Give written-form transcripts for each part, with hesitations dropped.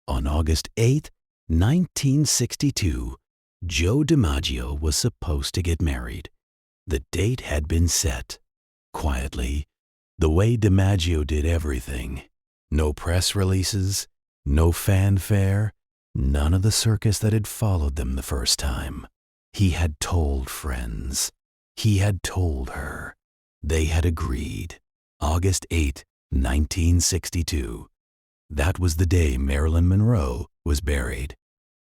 On August 8, 1962, Joe DiMaggio was supposed to get married. The date had been set. Quietly, the way DiMaggio did everything. No press releases, no fanfare, none of the circus that had followed them the first time. He had told friends. He had told her. They had agreed. August 8, 1962. That was the day Marilyn Monroe was buried.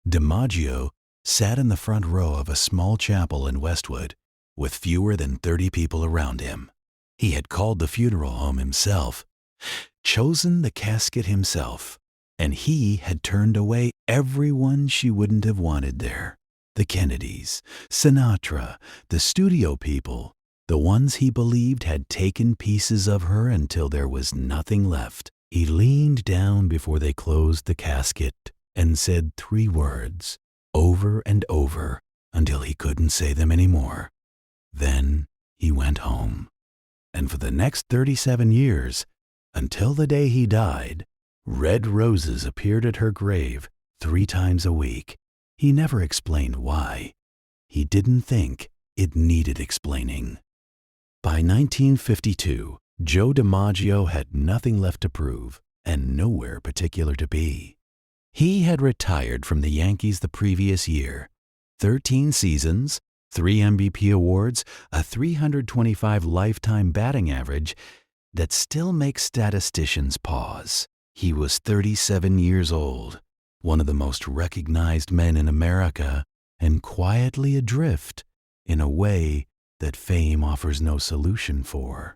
DiMaggio sat in the front row of a small chapel in Westwood with fewer than 30 people around him. He had called the funeral home himself, chosen the casket himself, and he had turned away everyone she wouldn't have wanted there. The Kennedys, Sinatra, the studio people, the ones he believed had taken pieces of her until there was nothing left. He leaned down before they closed the casket and said 3 words over and over until he couldn't say them anymore. Then he went home. And for the next 37 years, until the day he died, red roses appeared at her grave 3 times a week. He never explained why. He didn't think it needed explaining. By 1952, Joe DiMaggio had nothing left to prove and nowhere particular to be. He had retired from the Yankees the previous year. 13 seasons, 3 MVP awards, a 325 lifetime batting average that still makes statisticians pause. He was 37 years old, one of the most recognized men in America, and quietly adrift in a way that fame offers no solution for.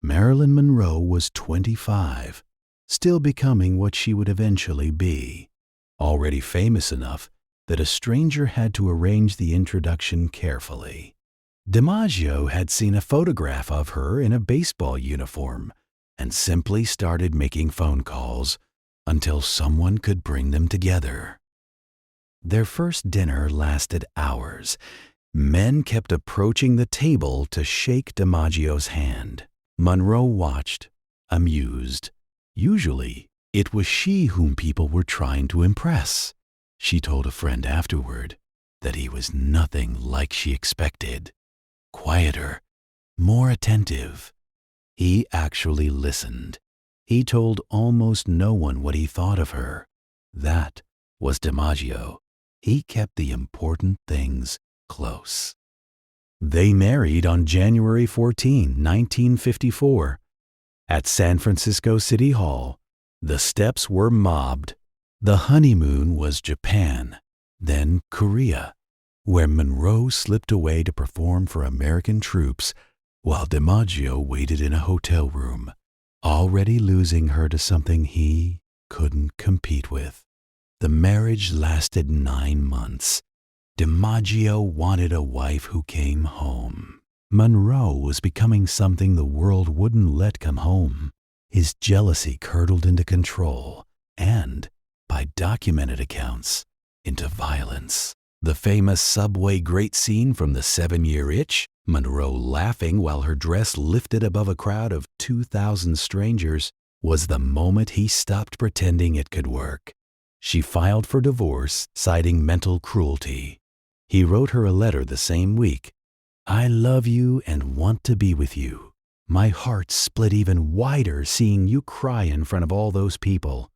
Marilyn Monroe was 25, still becoming what she would eventually be, already famous enough that a stranger had to arrange the introduction carefully. DiMaggio had seen a photograph of her in a baseball uniform and simply started making phone calls until someone could bring them together. Their first dinner lasted hours. Men kept approaching the table to shake DiMaggio's hand. Monroe watched, amused. Usually, it was she whom people were trying to impress. She told a friend afterward that he was nothing like she expected. Quieter, more attentive. He actually listened. He told almost no one what he thought of her. That was DiMaggio. He kept the important things close. They married on January 14, 1954. At San Francisco City Hall, the steps were mobbed. The honeymoon was Japan, then Korea, where Monroe slipped away to perform for American troops while DiMaggio waited in a hotel room, already losing her to something he couldn't compete with. The marriage lasted 9 months. DiMaggio wanted a wife who came home. Monroe was becoming something the world wouldn't let come home. His jealousy curdled into control and, by documented accounts, into violence. The famous subway grate scene from The 7-Year Itch, Monroe laughing while her dress lifted above a crowd of 2,000 strangers, was the moment he stopped pretending it could work. She filed for divorce, citing mental cruelty. He wrote her a letter the same week. "I love you and want to be with you. My heart split even wider seeing you cry in front of all those people."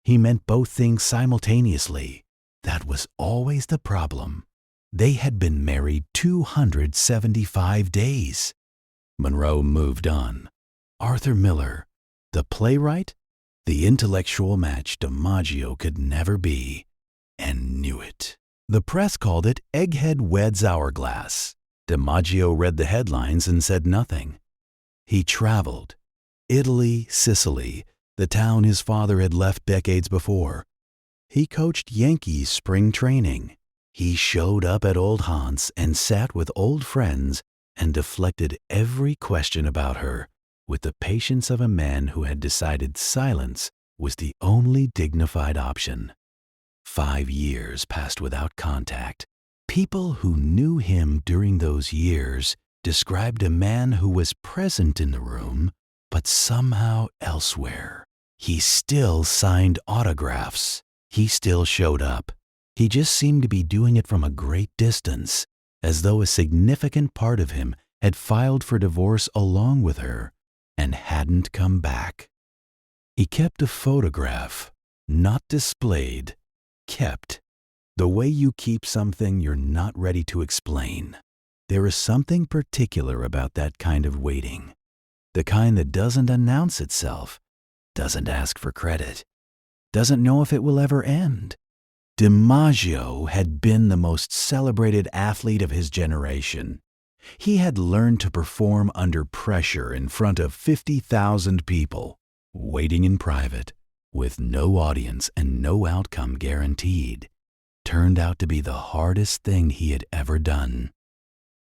He meant both things simultaneously. That was always the problem. They had been married 275 days. Monroe moved on. Arthur Miller, the playwright, the intellectual match DiMaggio could never be, and knew it. The press called it Egghead Weds Hourglass. DiMaggio read the headlines and said nothing. He traveled. Italy, Sicily, the town his father had left decades before. He coached Yankees spring training. He showed up at old haunts and sat with old friends and deflected every question about her with the patience of a man who had decided silence was the only dignified option. 5 years passed without contact. People who knew him during those years described a man who was present in the room, but somehow elsewhere. He still signed autographs. He still showed up. He just seemed to be doing it from a great distance, as though a significant part of him had filed for divorce along with her and hadn't come back. He kept a photograph, not displayed, kept. The way you keep something you're not ready to explain. There is something particular about that kind of waiting. The kind that doesn't announce itself, doesn't ask for credit, doesn't know if it will ever end. DiMaggio had been the most celebrated athlete of his generation. He had learned to perform under pressure in front of 50,000 people, waiting in private, with no audience and no outcome guaranteed. Turned out to be the hardest thing he had ever done.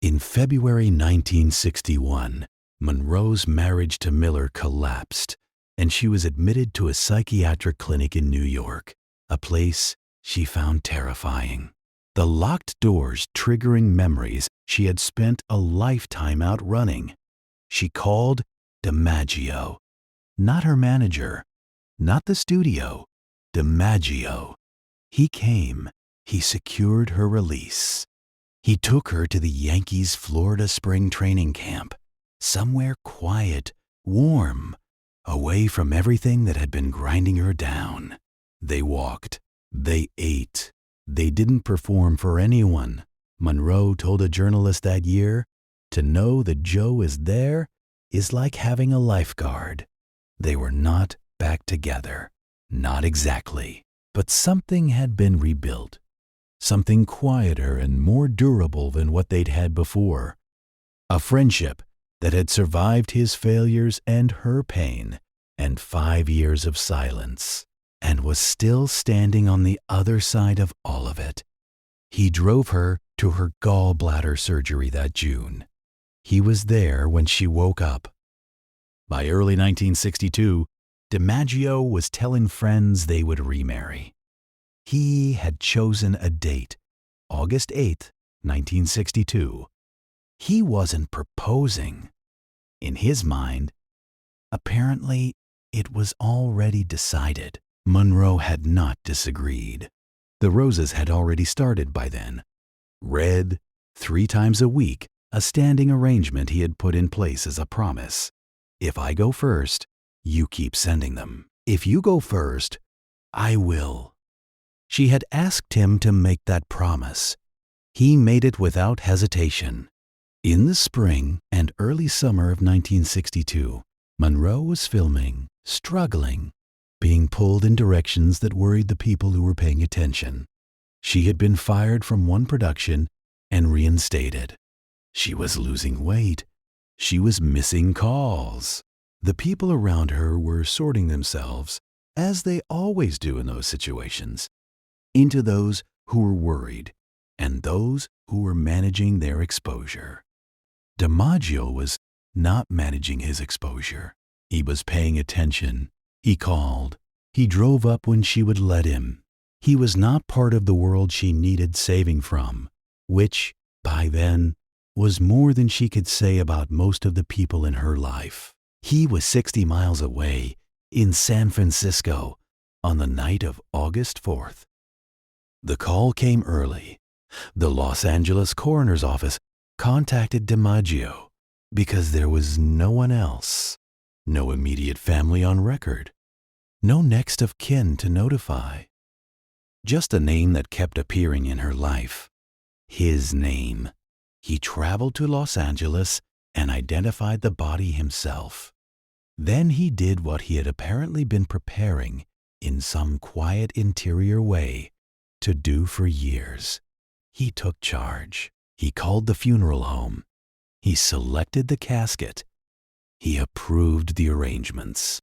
In February 1961, Monroe's marriage to Miller collapsed, and she was admitted to a psychiatric clinic in New York, a place she found terrifying. The locked doors triggering memories she had spent a lifetime outrunning. She called DiMaggio, not her manager, not the studio, DiMaggio. He came. He secured her release. He took her to the Yankees' Florida spring training camp, somewhere quiet, warm, away from everything that had been grinding her down. They walked. They ate. They didn't perform for anyone. Monroe told a journalist that year, "To know that Joe is there is like having a lifeguard." They were not back together. Not exactly. But something had been rebuilt. Something quieter and more durable than what they'd had before. A friendship that had survived his failures and her pain and 5 years of silence, and was still standing on the other side of all of it. He drove her to her gallbladder surgery that June. He was there when she woke up. By early 1962, DiMaggio was telling friends they would remarry. He had chosen a date, August 8th, 1962. He wasn't proposing. In his mind, apparently, it was already decided. Monroe had not disagreed. The roses had already started by then. Red, 3 times a week, a standing arrangement he had put in place as a promise. If I go first, you keep sending them. If you go first, I will. She had asked him to make that promise. He made it without hesitation. In the spring and early summer of 1962, Monroe was filming, struggling, being pulled in directions that worried the people who were paying attention. She had been fired from one production and reinstated. She was losing weight. She was missing calls. The people around her were sorting themselves, as they always do in those situations, into those who were worried and those who were managing their exposure. DiMaggio was not managing his exposure. He was paying attention. He called. He drove up when she would let him. He was not part of the world she needed saving from, which, by then, was more than she could say about most of the people in her life. He was 60 miles away, in San Francisco, on the night of August 4th. The call came early. The Los Angeles coroner's office contacted DiMaggio because there was no one else, no immediate family on record, no next of kin to notify. Just a name that kept appearing in her life. His name. He traveled to Los Angeles and identified the body himself. Then he did what he had apparently been preparing in some quiet interior way to do for years. He took charge. He called the funeral home. He selected the casket. He approved the arrangements.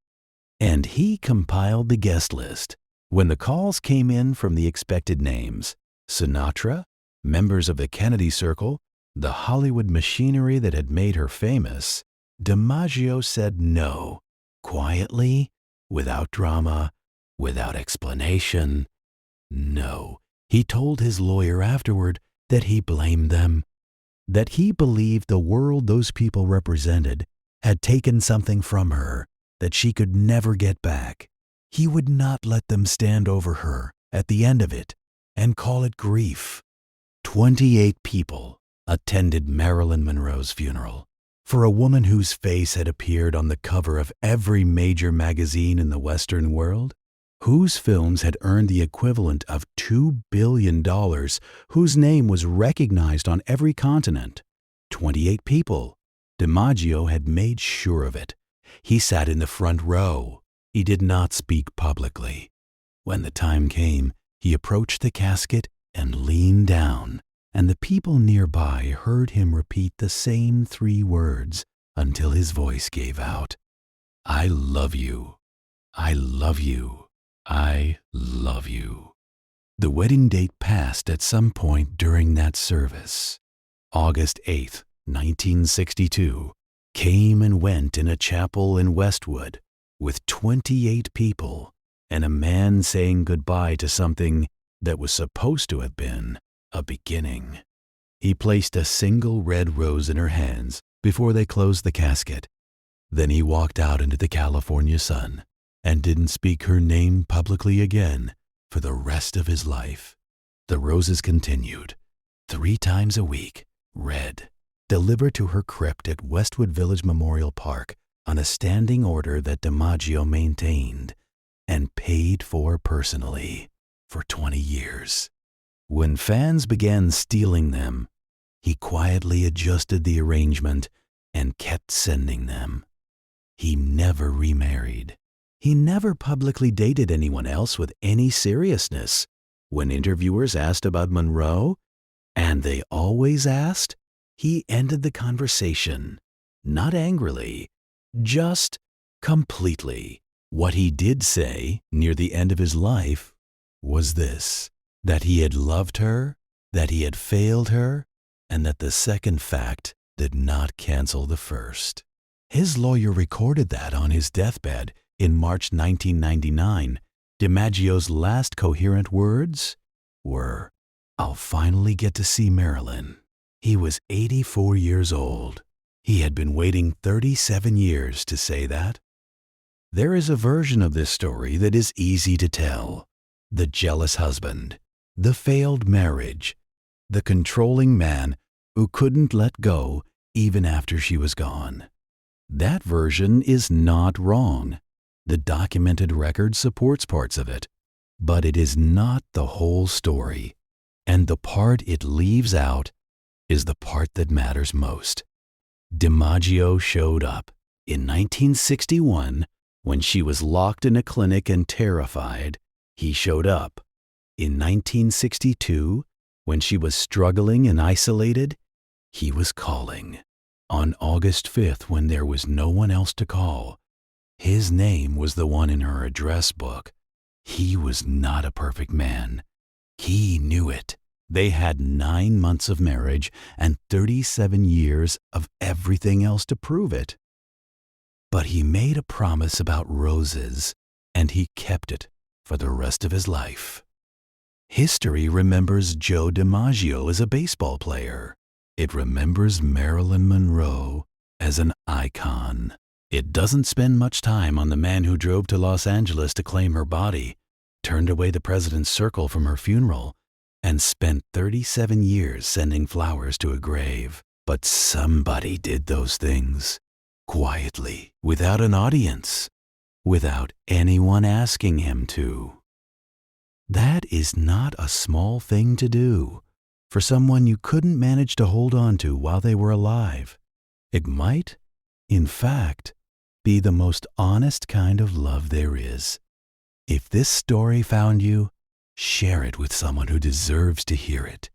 And he compiled the guest list. When the calls came in from the expected names, Sinatra, members of the Kennedy Circle, the Hollywood machinery that had made her famous, DiMaggio said no, quietly, without drama, without explanation. No. He told his lawyer afterward that he blamed them, that he believed the world those people represented had taken something from her that she could never get back. He would not let them stand over her at the end of it and call it grief. 28 people attended Marilyn Monroe's funeral. For a woman whose face had appeared on the cover of every major magazine in the Western world, whose films had earned the equivalent of $2 billion, whose name was recognized on every continent. 28 people. DiMaggio had made sure of it. He sat in the front row. He did not speak publicly. When the time came, he approached the casket and leaned down, and the people nearby heard him repeat the same 3 words until his voice gave out. I love you. I love you. I love you. The wedding date passed at some point during that service. August 8th, 1962, came and went in a chapel in Westwood with 28 people and a man saying goodbye to something that was supposed to have been a beginning. He placed a single red rose in her hands before they closed the casket. Then he walked out into the California sun and didn't speak her name publicly again for the rest of his life. The roses continued, 3 times a week, red, delivered to her crypt at Westwood Village Memorial Park on a standing order that DiMaggio maintained and paid for personally for 20 years. When fans began stealing them, he quietly adjusted the arrangement and kept sending them. He never remarried. He never publicly dated anyone else with any seriousness. When interviewers asked about Monroe, and they always asked, he ended the conversation, not angrily, just completely. What he did say near the end of his life was this, that he had loved her, that he had failed her, and that the second fact did not cancel the first. His lawyer recorded that on his deathbed in March 1999. DiMaggio's last coherent words were, I'll finally get to see Marilyn. He was 84 years old. He had been waiting 37 years to say that. There is a version of this story that is easy to tell. The jealous husband, the failed marriage, the controlling man who couldn't let go even after she was gone. That version is not wrong. The documented record supports parts of it, but it is not the whole story, and the part it leaves out is the part that matters most. DiMaggio showed up in 1961 when she was locked in a clinic and terrified. He showed up in 1962 when she was struggling and isolated. He was calling. On August 5th, when there was no one else to call, his name was the one in her address book. He was not a perfect man. He knew it. They had 9 months of marriage and 37 years of everything else to prove it. But he made a promise about roses, and he kept it for the rest of his life. History remembers Joe DiMaggio as a baseball player. It remembers Marilyn Monroe as an icon. It doesn't spend much time on the man who drove to Los Angeles to claim her body, turned away the president's circle from her funeral, and spent 37 years sending flowers to a grave. But somebody did those things, quietly, without an audience, without anyone asking him to. That is not a small thing to do for someone you couldn't manage to hold on to while they were alive. It might, in fact, be the most honest kind of love there is. If this story found you, share it with someone who deserves to hear it.